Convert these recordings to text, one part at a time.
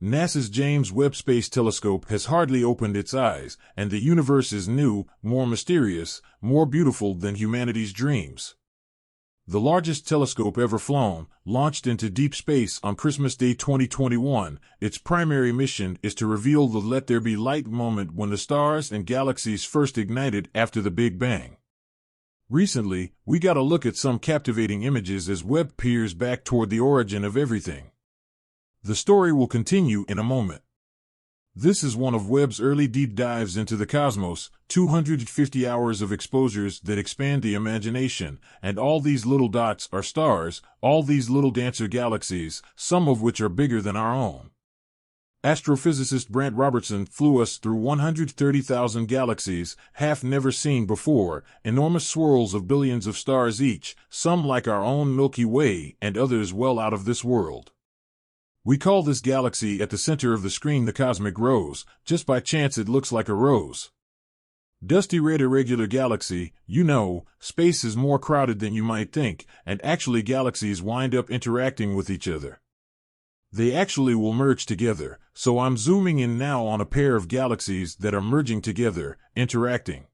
NASA's James Webb Space Telescope has hardly opened its eyes, and the universe is new, more mysterious, more beautiful than humanity's dreams. The largest telescope ever flown, launched into deep space on Christmas Day 2021, its primary mission is to reveal the let there be light moment when the stars and galaxies first ignited after the Big Bang. Recently, we got a look at some captivating images as Webb peers back toward the origin of everything. The story will continue in a moment. This is one of Webb's early deep dives into the cosmos, 250 hours of exposures that expand the imagination, and all these little dots are stars, all these little dancer galaxies, some of which are bigger than our own. Astrophysicist Brant Robertson flew us through 130,000 galaxies, half never seen before, enormous swirls of billions of stars each, some like our own Milky Way and others well out of this world. We call this galaxy at the center of the screen the cosmic rose. Just by chance it looks like a rose. Dusty red irregular galaxy, you know, space is more crowded than you might think, and actually galaxies wind up interacting with each other. They actually will merge together, so I'm zooming in now on a pair of galaxies that are merging together, interacting.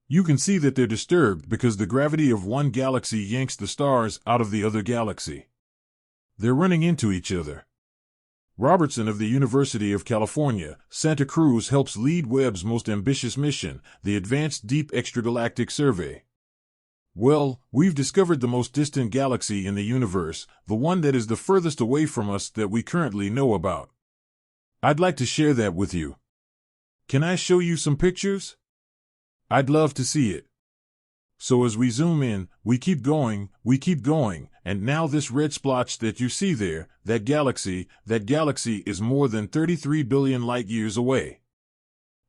You can see that they're disturbed because the gravity of one galaxy yanks the stars out of the other galaxy. They're running into each other. Robertson of the University of California, Santa Cruz helps lead Webb's most ambitious mission, the Advanced Deep Extragalactic Survey. Well, we've discovered the most distant galaxy in the universe, the one that is the furthest away from us that we currently know about. I'd like to share that with you. Can I show you some pictures? I'd love to see it. So as we zoom in, we keep going, and now this red splotch that you see there, that galaxy is more than 33 billion light-years away.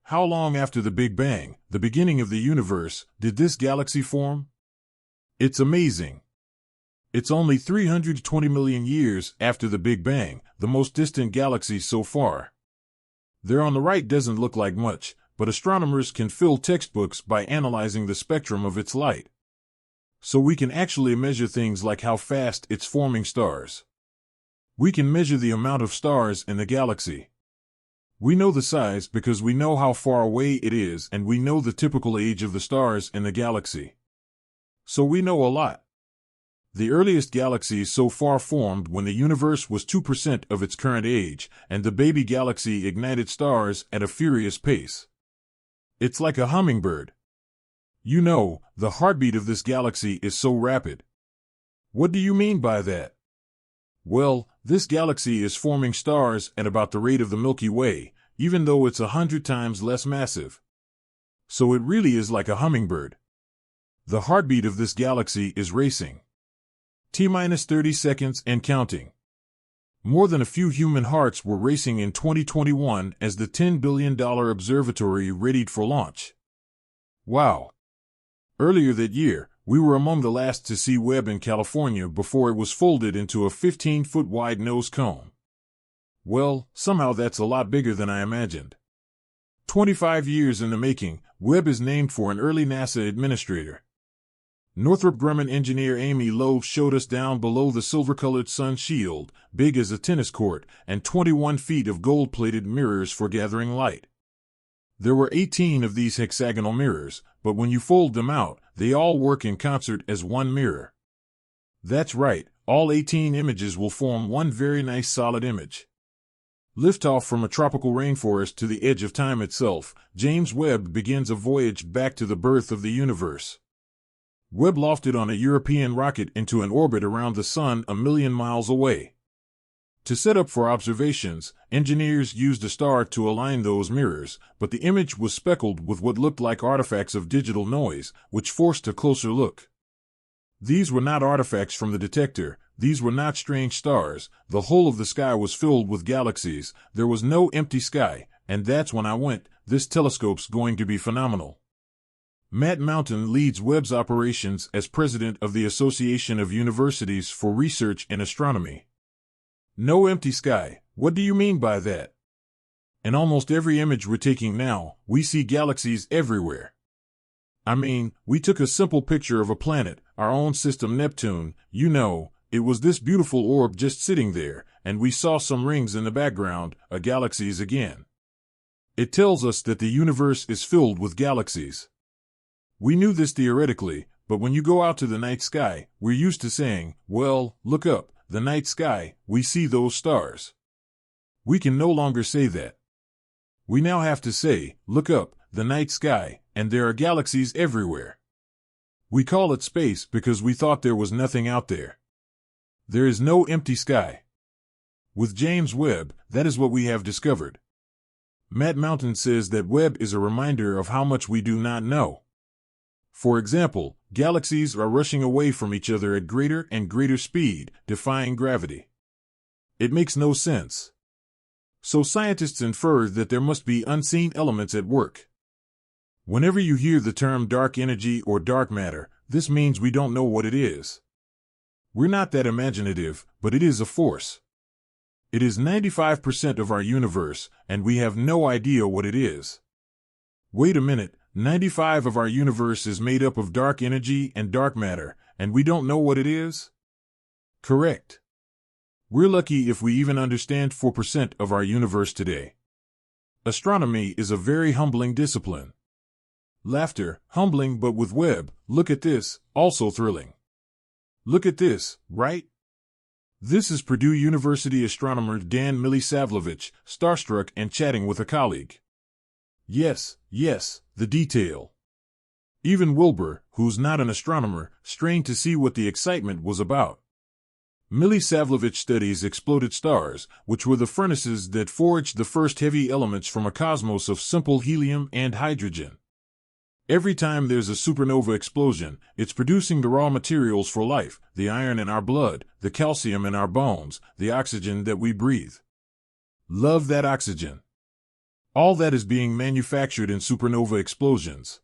How long after the Big Bang, the beginning of the universe, did this galaxy form? It's amazing. It's only 320 million years after the Big Bang, the most distant galaxy so far. There on the right doesn't look like much, but astronomers can fill textbooks by analyzing the spectrum of its light. So we can actually measure things like how fast it's forming stars. We can measure the amount of stars in the galaxy. We know the size because we know how far away it is, and we know the typical age of the stars in the galaxy. So we know a lot. The earliest galaxies so far formed when the universe was 2% of its current age, and the baby galaxy ignited stars at a furious pace. It's like a hummingbird. You know, the heartbeat of this galaxy is so rapid. What do you mean by that? Well, this galaxy is forming stars at about the rate of the Milky Way, even though it's 100 times less massive. So it really is like a hummingbird. The heartbeat of this galaxy is racing. T-minus 30 seconds and counting. More than a few human hearts were racing in 2021 as the $10 billion observatory readied for launch. Wow! Earlier that year, we were among the last to see Webb in California before it was folded into a 15-foot wide nose cone. Well, somehow that's a lot bigger than I imagined. 25 years in the making, Webb is named for an early NASA administrator. Northrop Grumman engineer Amy Lowe showed us down below the silver-colored sun shield, big as a tennis court, and 21 feet of gold-plated mirrors for gathering light. There were 18 of these hexagonal mirrors, but when you fold them out, they all work in concert as one mirror. That's right, all 18 images will form one very nice solid image. Liftoff from a tropical rainforest to the edge of time itself, James Webb begins a voyage back to the birth of the universe. Webb lofted on a European rocket into an orbit around the Sun 1 million miles away. To set up for observations, engineers used a star to align those mirrors, but the image was speckled with what looked like artifacts of digital noise, which forced a closer look. These were not artifacts from the detector, these were not strange stars, the whole of the sky was filled with galaxies, there was no empty sky, and that's when I went, this telescope's going to be phenomenal. Matt Mountain leads Webb's operations as president of the Association of Universities for Research in Astronomy. No empty sky, what do you mean by that? In almost every image we're taking now, we see galaxies everywhere. I mean, we took a simple picture of a planet, our own system Neptune, you know, it was this beautiful orb just sitting there, and we saw some rings in the background, galaxies again. It tells us that the universe is filled with galaxies. We knew this theoretically, but when you go out to the night sky, we're used to saying, well, look up, the night sky, we see those stars. We can no longer say that. We now have to say, look up, the night sky, and there are galaxies everywhere. We call it space because we thought there was nothing out there. There is no empty sky. With James Webb, that is what we have discovered. Matt Mountain says that Webb is a reminder of how much we do not know. For example, galaxies are rushing away from each other at greater and greater speed, defying gravity. It makes no sense. So scientists infer that there must be unseen elements at work. Whenever you hear the term dark energy or dark matter, this means we don't know what it is. We're not that imaginative, but it is a force. It is 95% of our universe, and we have no idea what it is. Wait a minute, 95% of our universe is made up of dark energy and dark matter, and we don't know what it is? Correct. We're lucky if we even understand 4% of our universe today. Astronomy is a very humbling discipline. Laughter, humbling, but with Webb, look at this, also thrilling. Look at this, right? This is Purdue University astronomer Dan Milisavljevic, starstruck and chatting with a colleague. Yes, the detail. Even Wilbur, who's not an astronomer, strained to see what the excitement was about. Milisavljevic studies exploded stars, which were the furnaces that forged the first heavy elements from a cosmos of simple helium and hydrogen. Every time there's a supernova explosion, it's producing the raw materials for life, the iron in our blood, the calcium in our bones, the oxygen that we breathe. Love that oxygen. All that is being manufactured in supernova explosions.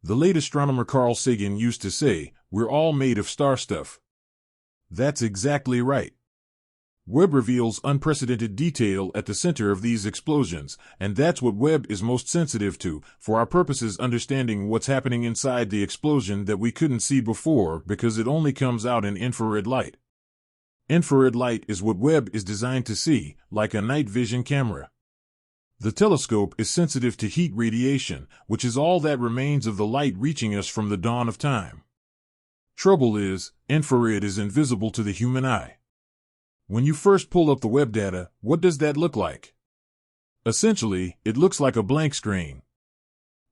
The late astronomer Carl Sagan used to say, we're all made of star stuff. That's exactly right. Webb reveals unprecedented detail at the center of these explosions, and that's what Webb is most sensitive to, for our purposes understanding what's happening inside the explosion that we couldn't see before because it only comes out in infrared light. Infrared light is what Webb is designed to see, like a night vision camera. The telescope is sensitive to heat radiation, which is all that remains of the light reaching us from the dawn of time. Trouble is, infrared is invisible to the human eye. When you first pull up the Webb data, what does that look like? Essentially, it looks like a blank screen.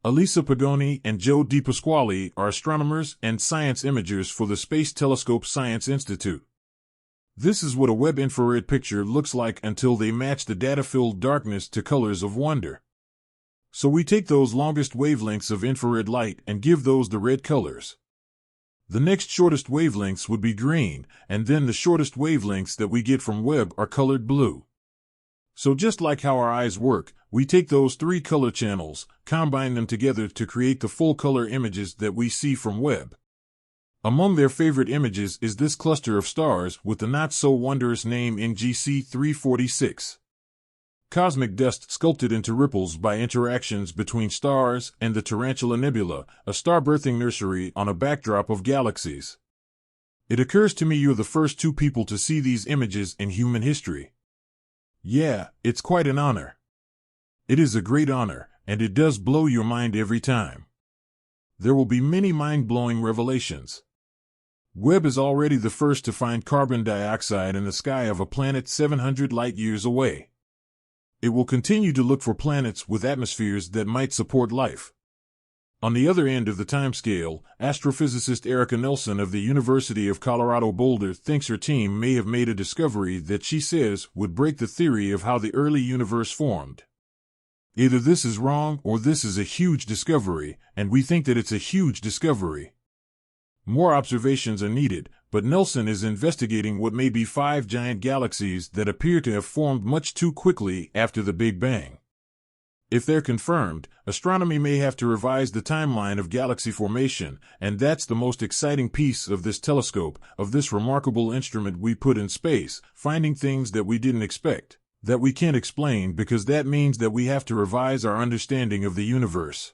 Elisa Pagoni and Joe DiPasquale are astronomers and science imagers for the Space Telescope Science Institute. This is what a Webb infrared picture looks like until they match the data-filled darkness to colors of wonder. So we take those longest wavelengths of infrared light and give those the red colors. The next shortest wavelengths would be green, and then the shortest wavelengths that we get from Webb are colored blue. So just like how our eyes work, we take those three color channels, combine them together to create the full-color images that we see from Webb. Among their favorite images is this cluster of stars with the not-so-wondrous name NGC 346. Cosmic dust sculpted into ripples by interactions between stars and the Tarantula Nebula, a star-birthing nursery on a backdrop of galaxies. It occurs to me you're the first two people to see these images in human history. Yeah, it's quite an honor. It is a great honor, and it does blow your mind every time. There will be many mind-blowing revelations. Webb is already the first to find carbon dioxide in the sky of a planet 700 light-years away. It will continue to look for planets with atmospheres that might support life. On the other end of the timescale, astrophysicist Erica Nelson of the University of Colorado Boulder thinks her team may have made a discovery that she says would break the theory of how the early universe formed. Either this is wrong or this is a huge discovery, and we think that it's a huge discovery. More observations are needed, but Nelson is investigating what may be 5 giant galaxies that appear to have formed much too quickly after the Big Bang. If they're confirmed, astronomy may have to revise the timeline of galaxy formation, and that's the most exciting piece of this telescope, of this remarkable instrument we put in space, finding things that we didn't expect, that we can't explain because that means that we have to revise our understanding of the universe.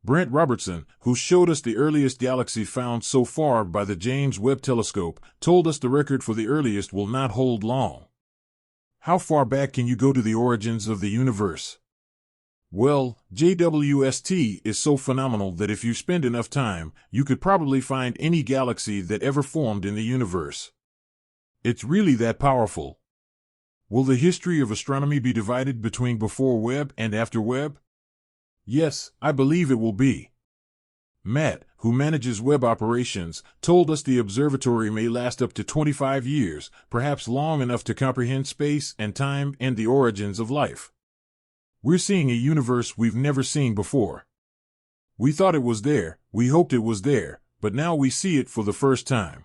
Brent Robertson, who showed us the earliest galaxy found so far by the James Webb Telescope, told us the record for the earliest will not hold long. How far back can you go to the origins of the universe? Well, JWST is so phenomenal that if you spend enough time, you could probably find any galaxy that ever formed in the universe. It's really that powerful. Will the history of astronomy be divided between before Webb and after Webb? Yes, I believe it will be. Matt, who manages Webb operations, told us the observatory may last up to 25 years, perhaps long enough to comprehend space and time and the origins of life. We're seeing a universe we've never seen before. We thought it was there, we hoped it was there, but now we see it for the first time.